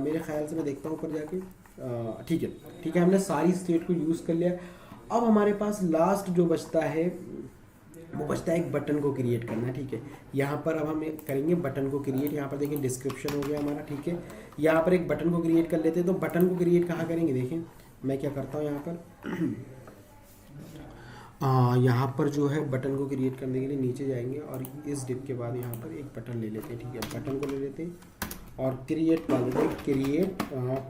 मेरे ख्याल से। मैं देखता हूँ ऊपर जाके, ठीक है, ठीक है। हमने सारी स्टेट को यूज़ कर लिया। अब हमारे पास लास्ट जो बचता है वो बचता है एक बटन को क्रिएट करना, ठीक है। यहाँ पर अब हम करेंगे बटन को क्रिएट। यहाँ पर देखिए डिस्क्रिप्शन हो गया हमारा, ठीक है। यहाँ पर एक बटन को क्रिएट कर लेते हैं। तो बटन को क्रिएट कहाँ करेंगे, देखिए मैं क्या करता हूँ यहाँ पर यहाँ पर जो है बटन को क्रिएट करने के लिए नीचे जाएंगे और इस डिप के बाद यहाँ पर एक बटन ले लेते हैं, ठीक है। बटन को ले लेते हैं और क्रिएट डाल देते हैं, क्रिएट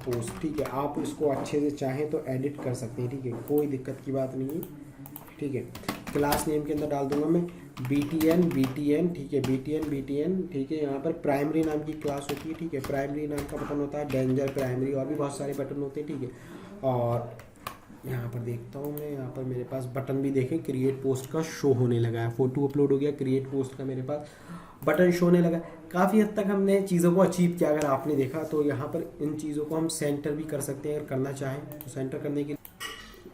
पोस्ट, ठीक है। आप इसको अच्छे से चाहें तो एडिट कर सकते हैं, ठीक है, कोई दिक्कत की बात नहीं है, ठीक है। क्लास नेम के अंदर डाल दूंगा मैं BTN, ठीक है, BTN, ठीक है। यहाँ पर प्राइमरी नाम की क्लास होती है, ठीक है। प्राइमरी नाम का बटन होता है, डेंजर प्राइमरी, और भी बहुत सारे बटन होते हैं, ठीक है। और यहाँ पर देखता हूँ मैं, यहाँ पर मेरे पास बटन भी देखें क्रिएट पोस्ट का शो होने लगा है। फोटो अपलोड हो गया, क्रिएट पोस्ट का मेरे पास बटन शो होने लगा। काफ़ी हद तक हमने चीज़ों को अचीव किया, अगर आपने देखा तो। यहाँ पर इन चीज़ों को हम सेंटर भी कर सकते हैं अगर करना चाहें तो। सेंटर करने के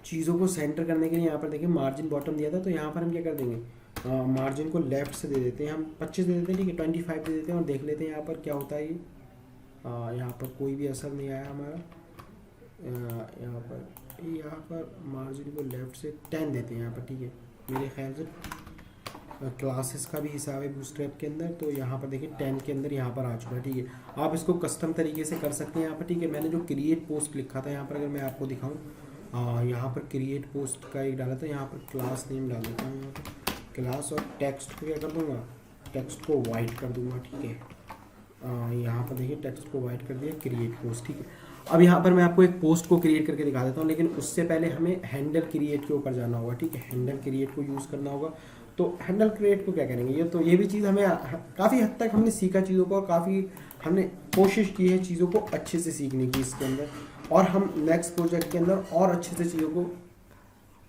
चीज़ों को सेंटर करने के लिए यहाँ पर देखिए मार्जिन बॉटम दिया था, तो यहाँ पर हम क्या कर देंगे, मार्जिन को लेफ्ट से दे देते हैं, हम 25 दे देते हैं, ठीक है, 25 दे देते हैं और देख लेते हैं यहाँ पर क्या होता है। ये यहाँ पर कोई भी असर नहीं आया हमारा। यहाँ पर मार्जिन को लेफ्ट से 10 देते हैं यहाँ पर, ठीक है। मेरे ख्याल से क्लासेस का भी हिसाब है बूटस्ट्रैप के अंदर, तो यहाँ पर देखिए 10 के अंदर यहाँ पर आ चुका है, ठीक है। आप इसको कस्टम तरीके से कर सकते हैं यहाँ पर, ठीक है। मैंने जो क्रिएट पोस्ट लिखा था यहाँ पर, अगर मैं आपको दिखाऊँ, यहाँ पर क्रिएट पोस्ट का एक डाला था, यहाँ पर क्लास नेम डाल देता हूँ, यहाँ पर क्लास, और टेक्स्ट को क्या कर दूँगा, टेक्स्ट को वाइट कर दूँगा, ठीक है। यहाँ पर देखिए टेक्स्ट को वाइट कर दिया, क्रिएट पोस्ट, ठीक है। अब यहाँ पर मैं आपको एक पोस्ट को क्रिएट करके दिखा देता हूँ, लेकिन उससे पहले हमें हैंडल क्रिएट के ऊपर जाना होगा, ठीक है। हैंडल क्रिएट को यूज़ करना होगा। तो हैंडल क्रिएट को क्या करेंगे, ये भी चीज़ हमें काफ़ी हद तक हमने सीखा चीज़ों को, और काफ़ी हमने कोशिश की है चीज़ों को अच्छे से सीखने की इसके अंदर, और हम नेक्स्ट प्रोजेक्ट के अंदर और अच्छे से चीज़ों को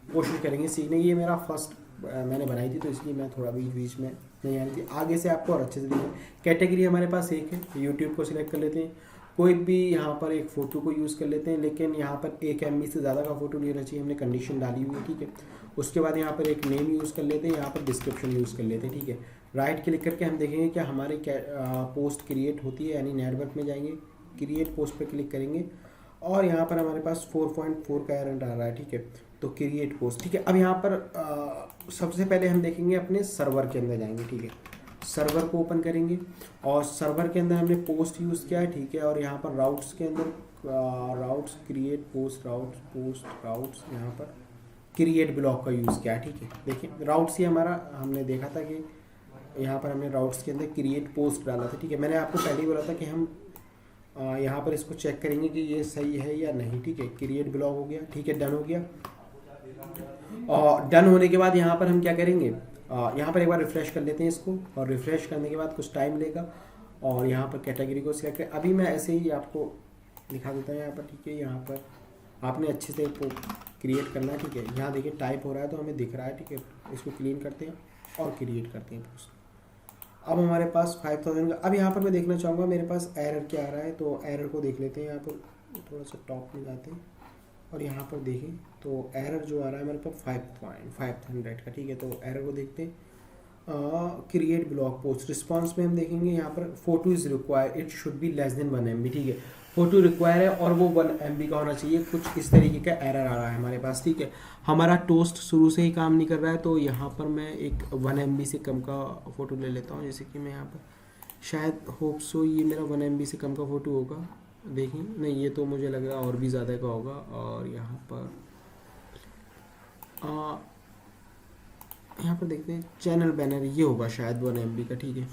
कोशिश करेंगे सीखने की। ये मेरा फर्स्ट मैंने बनाई थी, तो इसलिए मैं थोड़ा बीच में नहीं आ रही थी, आगे से आपको और अच्छे से देखें। कैटेगरी हमारे पास एक है, यूट्यूब को सिलेक्ट कर लेते हैं, कोई भी यहाँ पर एक फ़ोटो को यूज़ कर लेते हैं, लेकिन यहाँ पर 1 MB से ज़्यादा का फ़ोटो नहीं रहना चाहिए, हमने कंडीशन डाली हुई है, ठीक है। उसके बाद यहाँ पर एक नेम यूज़ कर लेते हैं, यहाँ पर डिस्क्रिप्शन यूज़ कर लेते हैं, ठीक है। राइट क्लिक करके हम देखेंगे क्या हमारी पोस्ट क्रिएट होती है, यानी नेटवर्क में जाएंगे, क्रिएट पोस्ट पर क्लिक करेंगे, और यहाँ पर हमारे पास 4.4 का एरर आ रहा है, ठीक है। तो क्रिएट पोस्ट, ठीक है। अब यहाँ पर सबसे पहले हम देखेंगे अपने सर्वर के अंदर जाएंगे, ठीक है। सर्वर को ओपन करेंगे, और सर्वर के अंदर हमने पोस्ट यूज़ किया है, ठीक है। और यहाँ पर राउट्स के अंदर राउट्स, क्रिएट पोस्ट राउट्स, यहाँ पर क्रिएट ब्लॉक का यूज़ किया है, ठीक है। देखिए राउट्स ही हमारा, हमने देखा था कि यहाँ पर हमने राउट्स के अंदर क्रिएट पोस्ट डाला था, ठीक है। मैंने आपको पहले ही बोला था कि हम यहाँ पर इसको चेक करेंगे कि ये सही है या नहीं, ठीक है। क्रिएट ब्लॉक हो गया, ठीक है, डन हो गया। और डन होने के बाद यहाँ पर हम क्या करेंगे, यहाँ पर एक बार रिफ़्रेश कर लेते हैं इसको, और रिफ़्रेश करने के बाद कुछ टाइम लेगा, और यहाँ पर कैटेगरी को सिलेक्ट कर, अभी मैं ऐसे ही आपको दिखा देता हूँ यहाँ पर, ठीक है। यहाँ पर आपने अच्छे से क्रिएट करना है, ठीक है। यहाँ देखिए टाइप हो रहा है तो हमें दिख रहा है, ठीक है। इसको क्लीन करते हैं और क्रिएट करते हैं पोस्ट। अब हमारे पास 5000 का, अब यहाँ पर मैं देखना चाहूँगा मेरे पास एरर क्या आ रहा है, तो एरर को देख लेते हैं। यहाँ पर थोड़ा सा टॉप में जाते हैं, और यहाँ पर देखें तो एरर जो आ रहा है मेरे पास 500 का, ठीक है। तो एरर को देखते हैं, क्रिएट ब्लॉग पोस्ट रिस्पांस में हम देखेंगे यहाँ पर photo is require, it should be less than 1 MB, ठीक है। फोटो रिक्वायर है और वो 1 MB का होना चाहिए, कुछ इस तरीके का एरर आ रहा है हमारे पास, ठीक है। हमारा टोस्ट शुरू से ही काम नहीं कर रहा है, तो यहाँ पर मैं एक 1 MB से कम का फ़ोटो ले लेता हूँ। जैसे कि मैं यहाँ पर शायद होप सो ये मेरा 1 MB से कम का फ़ोटो होगा, देखिए नहीं, ये तो मुझे लग रहा है और भी ज़्यादा का होगा। और यहाँ पर देखते हैं, चैनल बैनर ये होगा शायद 1 MB का, ठीक है।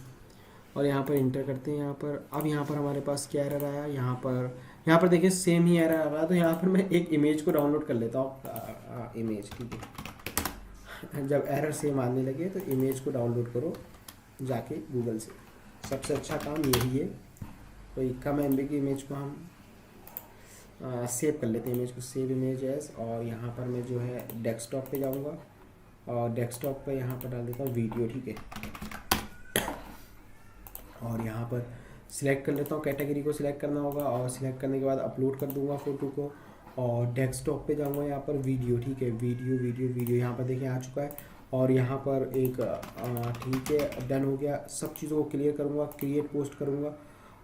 और यहाँ पर इंटर करते हैं, यहाँ पर अब यहाँ पर हमारे पास क्या एरर आया, यहाँ पर देखिए सेम ही एरर आ रहा है। तो यहाँ पर मैं एक इमेज को डाउनलोड कर लेता हूँ, इमेज, ठीक है। जब एरर सेम आने लगे तो इमेज को डाउनलोड करो जाके गूगल से, सबसे अच्छा काम यही है। कोई कम MB की इमेज को हम सेव कर लेते हैं, इमेज को सेव इमेज एज, और यहाँ पर मैं जो है डेस्कटॉप पे जाऊँगा, और डेस्कटॉप पे यहाँ पर डाल देता हूँ वीडियो, ठीक है। और यहाँ पर सिलेक्ट कर लेता हूँ, कैटेगरी को सिलेक्ट करना होगा, और सिलेक्ट करने के बाद अपलोड कर दूँगा फ़ोटो को, और डेस्कटॉप पे जाऊँगा, यहाँ पर वीडियो, ठीक है। वीडियो यहाँ पर देखिए आ चुका है, और यहाँ पर एक ठीक है, डन हो गया। सब चीज़ों को क्लियर करूँगा, क्रिएट पोस्ट करूँगा,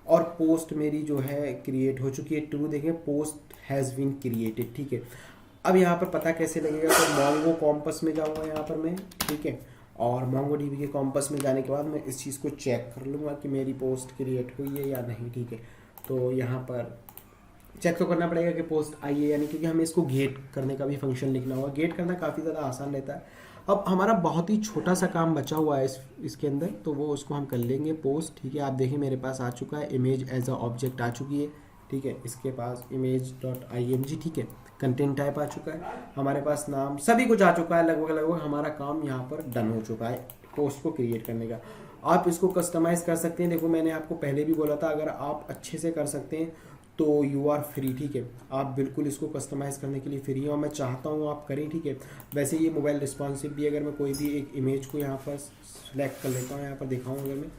और पोस्ट मेरी जो है क्रिएट हो चुकी है। टू देखिए पोस्ट हैज़ बीन क्रिएटेड, ठीक है। अब यहाँ पर पता कैसे लगेगा, तो मोंगो कॉम्पस में जाऊँगा यहाँ पर मैं, ठीक है। और MongoDB के कॉम्पस में जाने के बाद मैं इस चीज़ को चेक कर लूँगा कि मेरी पोस्ट क्रिएट हुई है या नहीं, ठीक है। तो यहाँ पर चेक तो करना पड़ेगा कि पोस्ट आई है या नहीं, क्योंकि हमें इसको गेट करने का भी फंक्शन लिखना होगा। गेट करना काफ़ी ज़्यादा आसान रहता है। अब हमारा बहुत ही छोटा सा काम बचा हुआ है इसके अंदर, तो वो उसको हम कर लेंगे पोस्ट, ठीक है। आप देखिए मेरे पास आ चुका है, इमेज एज अ ऑब्जेक्ट आ चुकी है, ठीक है। इसके पास image.img, ठीक है। कंटेंट टाइप आ चुका है, हमारे पास नाम सभी कुछ आ चुका है, लगभग हमारा काम यहाँ पर डन हो चुका है पोस्ट को क्रिएट करने का। आप इसको कस्टमाइज़ कर सकते हैं। देखो मैंने आपको पहले भी बोला था, अगर आप अच्छे से कर सकते हैं तो यू आर फ्री, ठीक है। आप बिल्कुल इसको कस्टमाइज़ करने के लिए फ्री हैं, और मैं चाहता हूँ आप करें, ठीक है। वैसे ये मोबाइल रिस्पॉन्सिव भी, अगर मैं कोई भी एक इमेज को यहाँ पर सेलेक्ट कर लेता हूँ, यहाँ पर दिखाऊँ अगर मैं,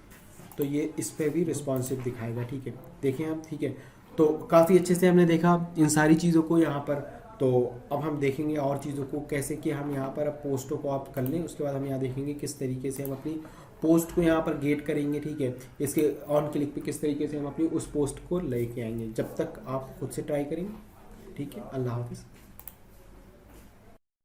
तो ये इस पर भी रिस्पॉन्सिव दिखाएगा, ठीक है। देखें आप, ठीक है। तो काफ़ी अच्छे से हमने देखा इन सारी चीज़ों को यहाँ पर। तो अब हम देखेंगे और चीज़ों को कैसे कि हम यहाँ पर पोस्टों को आप कर लें। उसके बाद हम यहाँ देखेंगे किस तरीके से हम अपनी पोस्ट को यहाँ पर गेट करेंगे, ठीक है। इसके ऑन क्लिक पे किस तरीके से हम अपनी उस पोस्ट को लेके आएंगे। जब तक आप खुद से ट्राई करेंगे, ठीक है। अल्लाह हाफिज़।